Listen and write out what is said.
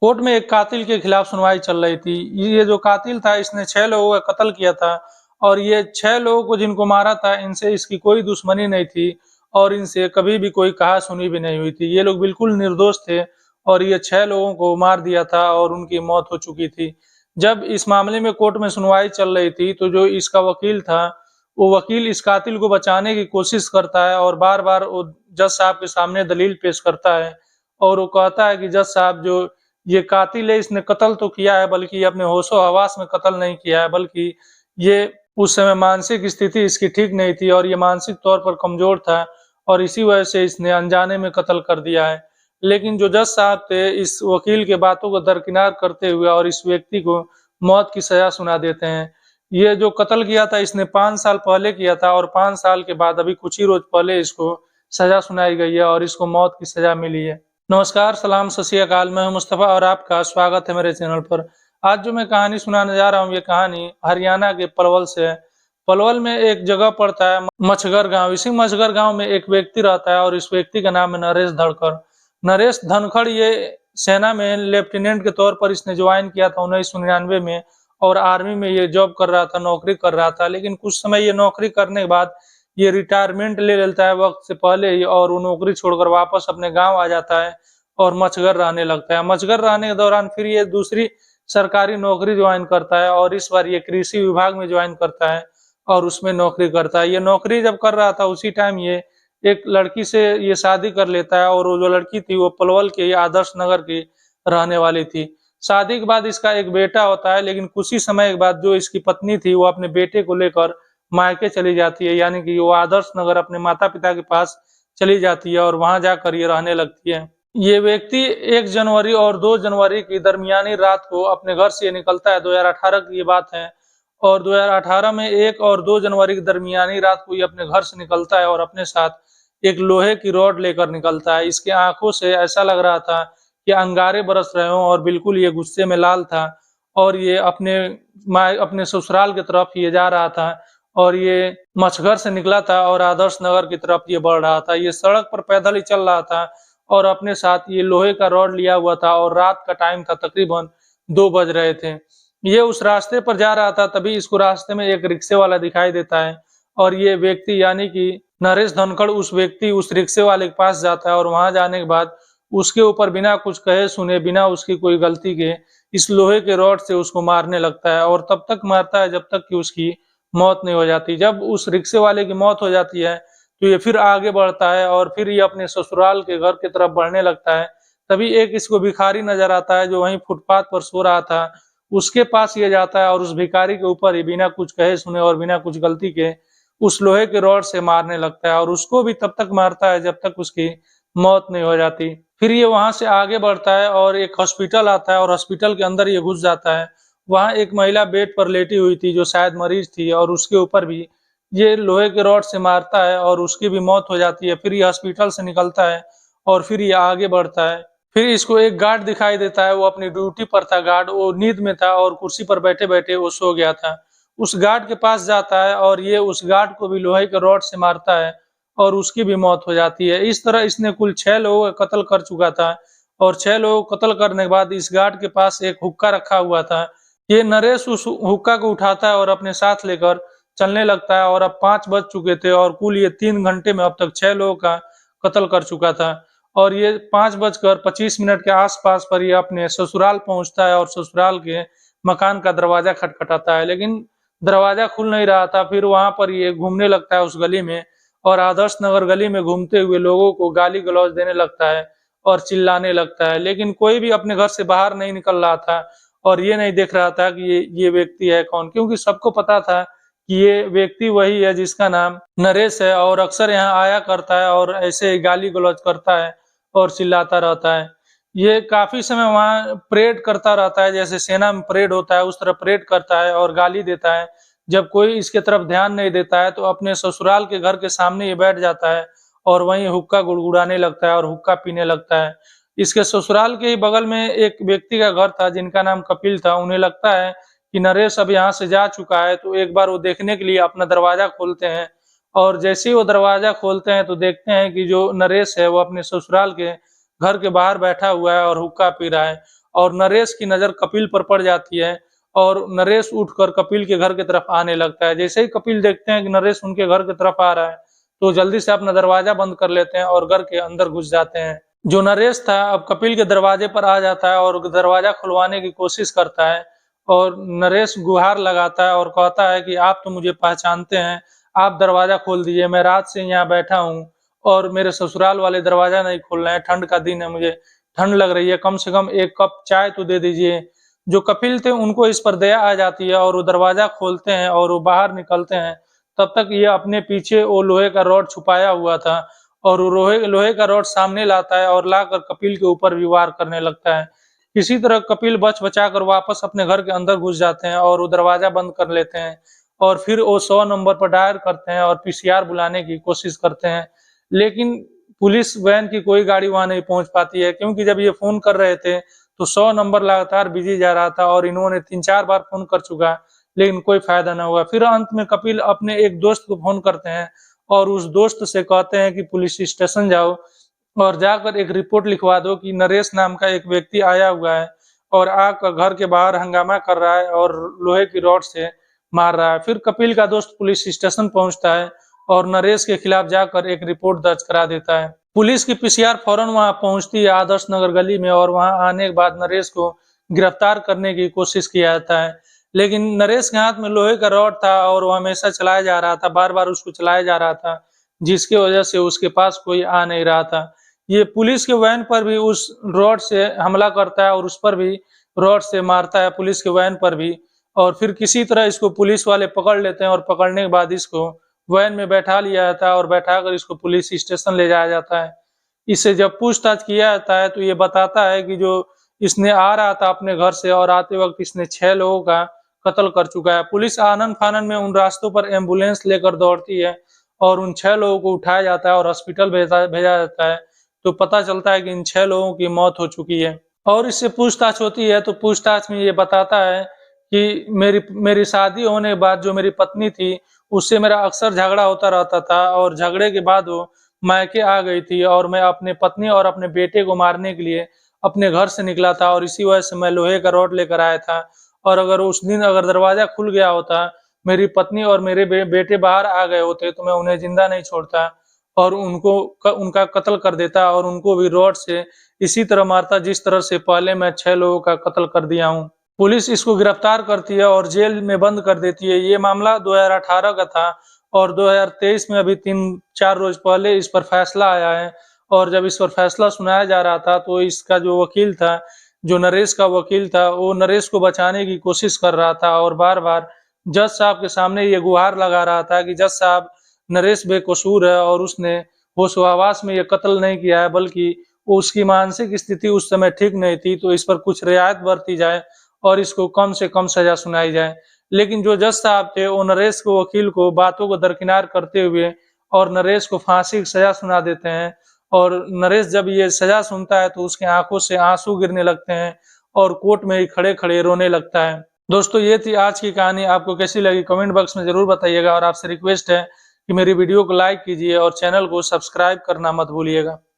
Court में एक कातिल के खिलाफ सुनवाई चल रही थी। ये जो कातिल था इसने 6 लोगों का कत्ल किया था और ये 6 लोगों को जिनको मारा था इनसे इसकी कोई दुश्मनी नहीं थी और इनसे कभी भी कोई कहा-सुनी भी नहीं हुई थी। ये लोग बिल्कुल निर्दोष थे और ये 6 लोगों को मार दिया था और उनकी मौत हो चुकी थी। जब इस मामले में कोर्ट में सुनवाई चल रही थी तो जो इसका वकील था, वो वकील इस कातिल को बचाने की कोशिश करता है और बार-बार वो जज साहब के सामने दलील पेश करता है और वो कहता है कि जज साहब जो ये कातिल है इसने कत्ल तो किया है बल्कि ये अपने होशो-हवास में कत्ल नहीं किया है बल्कि ये उस समय मानसिक स्थिति इसकी ठीक नहीं थी और ये मानसिक तौर पर कमज़ोर था और इसी वजह से इसने अनजाने में कत्ल कर दिया है। लेकिन जो जज साहब थे इस वकील के बातों को दरकिनार करते हुए और इस व्यक्ति को मौत की सज़ा सुना देते हैं। ये जो कत्ल किया था इसने 5 साल पहले किया था और 5 साल के बाद अभी कुछ ही रोज़ पहले इसको सज़ा सुनाई गई है और इसको मौत की सज़ा मिली है। नमस्कार, सलाम, सत श्री अकाल। मैं हूं मुस्तफ़ा और आपका स्वागत है मेरे चैनल पर। आज जो मैं कहानी सुनाने जा रहा हूं, ये कहानी हरियाणा के पलवल से है। पलवल में एक जगह पड़ता है मछगर गाँव। इसी मछगर गाँव में एक व्यक्ति रहता है और इस व्यक्ति का नाम है नरेश धनखड़। नरेश धनखड़ ये सेना में लेफ्टिनेंट के तौर पर इसने ज्वाइन किया था 1999 में और आर्मी में ये जॉब कर रहा था, नौकरी कर रहा था। लेकिन कुछ समय ये नौकरी करने के बाद ये रिटायरमेंट ले लेता है वक़्त से पहले ही और वो नौकरी छोड़कर वापस अपने गाँव आ जाता है और मछगर रहने लगता है। मछगर रहने के दौरान फिर ये दूसरी सरकारी नौकरी ज्वाइन करता है और इस बार ये कृषि विभाग में ज्वाइन करता है और उसमें नौकरी करता है। ये नौकरी जब कर रहा था उसी टाइम ये एक लड़की से ये शादी कर लेता है और वो जो लड़की थी वो पलवल के ही आदर्श नगर की रहने वाली थी। शादी के बाद इसका एक बेटा होता है लेकिन कुछ ही समय के बाद जो इसकी पत्नी थी वो अपने बेटे को लेकर मायके चली जाती है, यानी कि वो आदर्श नगर अपने माता-पिता के पास चली जाती है और वहाँ जाकर ये रहने लगती है। ये व्यक्ति 1 जनवरी और 2 जनवरी की दरमियानी रात को अपने घर से निकलता है, 2018 की ये बात है और 2018 में 1 और 2 जनवरी की दरमियानी रात को ये अपने घर से निकलता है और अपने साथ एक लोहे की रॉड लेकर निकलता है। इसकी आँखों से ऐसा लग रहा था कि अंगारे बरस रहे हों और बिल्कुल ये गुस्से में लाल था और ये अपने ससुराल की तरफ ये जा रहा था और ये मछगर से निकला था और आदर्श नगर की तरफ ये बढ़ रहा था। ये सड़क पर पैदल ही चल रहा था और अपने साथ ये लोहे का रॉड लिया हुआ था और रात का टाइम था, तकरीबन 2 बज रहे थे। ये उस रास्ते पर जा रहा था तभी इसको रास्ते में एक रिक्शे वाला दिखाई देता है और ये व्यक्ति यानी कि नरेश धनखड़ उस रिक्शे वाले के पास जाता है और वहां जाने के बाद उसके ऊपर बिना कुछ कहे सुने, बिना उसकी कोई गलती के इस लोहे के रॉड से उसको मारने लगता है और तब तक मारता है जब तक कि उसकी मौत नहीं हो जाती। जब उस रिक्शे वाले की मौत हो जाती है तो ये फिर आगे बढ़ता है और फिर ये अपने ससुराल के घर की तरफ बढ़ने लगता है। तभी एक इसको भिखारी नजर आता है जो वहीं फुटपाथ पर सो रहा था। उसके पास ये जाता है और उस भिखारी के ऊपर ही बिना कुछ कहे सुने और बिना कुछ गलती के उस लोहे के रॉड से मारने लगता है और उसको भी तब तक मारता है जब तक उसकी मौत नहीं हो जाती। फिर ये वहां से आगे बढ़ता है और एक हॉस्पिटल आता है और हॉस्पिटल के अंदर ये घुस जाता है। वहाँ एक महिला बेड पर लेटी हुई थी जो शायद मरीज थी और उसके ऊपर भी ये लोहे के रॉड से मारता है और उसकी भी मौत हो जाती है। फिर ये हॉस्पिटल से निकलता है और फिर ये आगे बढ़ता है। फिर इसको एक गार्ड दिखाई देता है, वो अपनी ड्यूटी पर था गार्ड, वो नींद में था और कुर्सी पर बैठे-बैठे वो सो गया था। उस गार्ड के पास जाता है और ये उस गार्ड को भी लोहे के रॉड से मारता है और उसकी भी मौत हो जाती है। इस तरह इसने कुल 6 लोगों का कत्ल कर चुका था और 6 लोगों को कत्ल करने के बाद इस गार्ड के पास एक हुक्का रखा हुआ था। ये नरेश उस हुक्का को उठाता है और अपने साथ लेकर चलने लगता है और अब 5 बज चुके थे और कुल ये 3 घंटे में अब तक 6 लोगों का कत्ल कर चुका था और ये 5 बजकर 25 मिनट के आस-पास पर ये अपने ससुराल पहुँचता है और ससुराल के मकान का दरवाज़ा खटखटाता है, लेकिन दरवाज़ा खुल नहीं रहा था। फिर वहाँ पर ये घूमने लगता है उस गली में और आदर्श नगर गली में घूमते हुए लोगों को गाली-गलौज देने लगता है और चिल्लाने लगता है, लेकिन कोई भी अपने घर से बाहर नहीं निकल रहा था और ये नहीं देख रहा था कि ये व्यक्ति है कौन, क्योंकि सबको पता था कि ये व्यक्ति वही है जिसका नाम नरेश है और अक्सर यहाँ आया करता है और ऐसे ही गाली-गलौज करता है और चिल्लाता रहता है। ये काफ़ी समय वहाँ परेड करता रहता है, जैसे सेना में परेड होता है उस तरह परेड करता है और गाली देता है। जब कोई इसके तरफ ध्यान नहीं देता है तो अपने ससुराल के घर के सामने ये बैठ जाता है और वहीं हुक्का गुड़गुड़ाने लगता है और हुक्का पीने लगता है। इसके ससुराल के ही बगल में एक व्यक्ति का घर था जिनका नाम कपिल था। उन्हें लगता है कि नरेश अब यहाँ से जा चुका है तो एक बार वो देखने के लिए अपना दरवाज़ा खोलते हैं और जैसे ही वो दरवाज़ा खोलते हैं तो देखते हैं कि जो नरेश है वो अपने ससुराल के घर के बाहर बैठा हुआ है और हुक्का पी रहा है और नरेश की नजर कपिल पर पड़ जाती है और नरेश उठकर कपिल के घर की तरफ आने लगता है। जैसे ही कपिल देखते हैं कि नरेश उनके घर की तरफ आ रहा है, तो जल्दी से अपना दरवाजा बंद कर लेते हैं और घर के अंदर घुस जाते हैं। जो नरेश था अब कपिल के दरवाजे पर आ जाता है और दरवाजा खुलवाने की कोशिश करता है और नरेश गुहार लगाता है और कहता है कि आप तो मुझे पहचानते हैं, आप दरवाजा खोल दीजिए, मैं रात से यहाँ बैठा हूँ और मेरे ससुराल वाले दरवाजा नहीं खोल रहे हैं, ठंड का दिन है, मुझे ठंड लग रही है, कम से कम एक कप चाय तो दे दीजिए। जो कपिल थे उनको इस पर दया आ जाती है और वो दरवाजा खोलते हैं और वो बाहर निकलते हैं। तब तक ये अपने पीछे वो लोहे का रॉड छुपाया हुआ था और वो लोहे लोहे का रॉड सामने लाता है और लाकर कपिल के ऊपर भी वार करने लगता है। किसी तरह कपिल बच बचाकर वापस अपने घर के अंदर घुस जाते हैं और वो दरवाजा बंद कर लेते हैं और फिर वो 100 नंबर पर डायल करते हैं और पीसीआर बुलाने की कोशिश करते हैं। लेकिन पुलिस वैन की कोई गाड़ी वहां नहीं पहुंच पाती है, क्योंकि जब ये फोन कर रहे थे तो 100 नंबर लगातार बिजी जा रहा था और इन्होंने 3-4 बार फोन कर चुका, लेकिन कोई फायदा ना हुआ। फिर अंत में कपिल अपने एक दोस्त को फोन करते हैं और उस दोस्त से कहते हैं कि पुलिस स्टेशन जाओ और जाकर एक रिपोर्ट लिखवा दो कि नरेश नाम का एक व्यक्ति आया हुआ है और आकर घर के बाहर हंगामा कर रहा है और लोहे की रॉड से मार रहा है। फिर कपिल का दोस्त पुलिस स्टेशन पहुंचता है और नरेश के खिलाफ जाकर एक रिपोर्ट दर्ज करा देता है। पुलिस की पीसीआर फौरन वहां पहुंचती है आदर्श नगर गली में और वहां आने के बाद नरेश को गिरफ्तार करने की कोशिश किया जाता है। लेकिन नरेश के हाथ में लोहे का रॉड था और वो हमेशा चलाया जा रहा था, बार बार उसको चलाया जा रहा था, जिसकी वजह से उसके पास कोई आ नहीं रहा था। ये पुलिस के वैन पर भी उस रॉड से हमला करता है और उस पर भी रॉड से मारता है, पुलिस के वैन पर भी। और फिर किसी तरह इसको पुलिस वाले पकड़ लेते हैं और पकड़ने के बाद इसको वैन में बैठा लिया जाता है और बैठाकर इसको पुलिस स्टेशन ले जाया जाता है। इससे जब पूछताछ किया जाता है तो ये बताता है कि जो इसने आ रहा था अपने घर से और आते वक्त इसने 6 लोगों का कत्ल कर चुका है। पुलिस आनन फानन में उन रास्तों पर एम्बुलेंस लेकर दौड़ती है और उन 6 लोगों को उठाया जाता है और हॉस्पिटल भेजा जाता है। तो पता चलता है कि इन 6 लोगों की मौत हो चुकी है और इससे पूछताछ होती है तो पूछताछ में ये बताता है कि मेरी मेरी शादी होने के बाद जो मेरी पत्नी थी उससे मेरा अक्सर झगड़ा होता रहता था और झगड़े के बाद वो मायके आ गई थी और मैं अपने पत्नी और अपने बेटे को मारने के लिए अपने घर से निकला था और इसी वजह से मैं लोहे का रॉड लेकर आया था। और अगर उस दिन अगर दरवाजा खुल गया होता, मेरी पत्नी और मेरे बेटे बाहर आ गए होते तो मैं उन्हें जिंदा नहीं छोड़ता और उनका कत्ल कर देता और उनको भी रॉड से इसी तरह मारता जिस तरह से पहले मैं 6 लोगों का कत्ल कर दिया हूँ। पुलिस इसको गिरफ्तार करती है और जेल में बंद कर देती है। ये मामला 2018 का था और 2023 में अभी 3-4 रोज पहले इस पर फैसला आया है। और जब इस पर फैसला सुनाया जा रहा था तो इसका जो वकील था, जो नरेश का वकील था, वो नरेश को बचाने की कोशिश कर रहा था और बार बार जज साहब के सामने ये गुहार लगा रहा था कि जज साहब, नरेश बेकसूर है और उसने होशो-हवास में ये कत्ल नहीं किया है, बल्कि उसकी मानसिक स्थिति उस समय ठीक नहीं थी, तो इस पर कुछ रियायत बरती जाए और इसको कम से कम सजा सुनाई जाए। लेकिन जो जज साहब थे वो नरेश को वकील को बातों को दरकिनार करते हुए और नरेश को फांसी की सजा सुना देते हैं। और नरेश जब ये सजा सुनता है तो उसकी आंखों से आंसू गिरने लगते हैं और कोर्ट में ही खड़े खड़े रोने लगता है। दोस्तों, ये थी आज की कहानी। आपको कैसी लगी कमेंट बॉक्स में जरूर बताइएगा और आपसे रिक्वेस्ट है कि मेरी वीडियो को लाइक कीजिए और चैनल को सब्सक्राइब करना मत भूलिएगा।